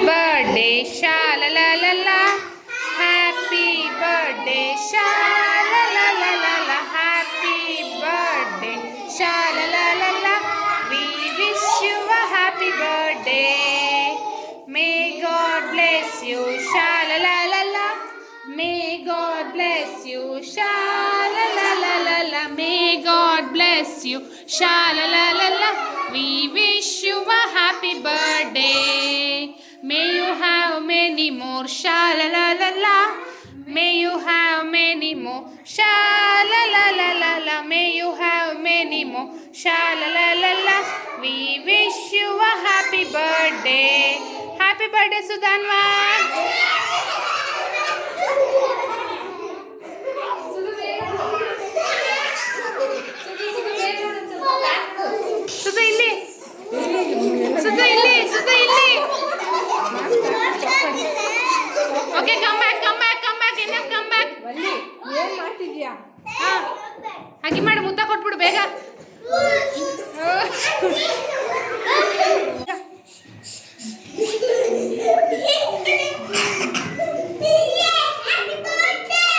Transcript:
birthday, sha la la la la. Happy birthday, sha la la la la la. Happy birthday, sha la la la la. We wish you a happy birthday. May God bless you, sha la la la la. May God bless you, sha la la la la la. May God bless you, sha la la la la. We wish you a happy birthday. May you have many more, sha la la la la. May you have many more, sha la la la la la. May you have many more, sha la la la la. We wish you a happy birthday. Happy birthday, Sudhanva. Sudhu ಇಲ್ಲಿ, ಸುಧು ಇಲ್ಲಿ, ಸುಧು ಇಲ್ಲಿ. Okay, come back, come back, come back, enough come back. ಏನ್ ಮಾಡ್ತಿದ್ಯಾ? ಹಾಗೆ ಮಾಡು, ಮುದ್ದ ಕೊಟ್ಬಿಡು ಬೇಗ.